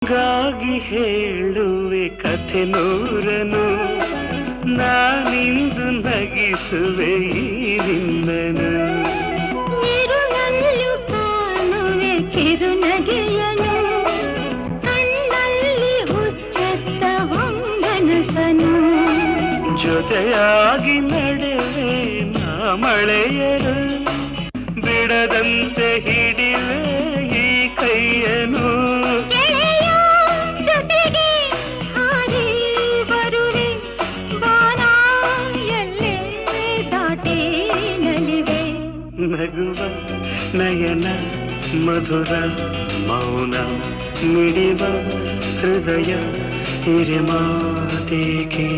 ಗಾಗಿ ಹೇಳುವೆ ಕಥೆ ನೂರನು ನಾನಿಂದು ನಗಿಸುವೆ ಈ ನಿನ್ನನು ಇರುಳಲ್ಲೂ ಕಾಣುವೆ ಕಿರುನಗೆಯನು ಕಣ್ಣಲ್ಲಿ ಹುಚ್ಚೆತ್ತ ಹೊಂಗನಸನು ಜೊತೆಯಾಗಿ ನಡೆವೆ ನಾ ಮಳೆಯರು ಬಿಡದಂತೆ ಹಿಡಿವೆ ಈ ಕೈಯನು ಜೊತೆಗೆ ಹಾರಿ ಬರುವೆ ಬಾನ ಎಲ್ಲೇ ದಾಟಿ ನಲಿವೆ ನಗುವ ನಯನ ಮಧುರ ಮೌನ ಮಿಡಿವ ಹೃದಯ ಹಿರಿಮಾತೇಕೆ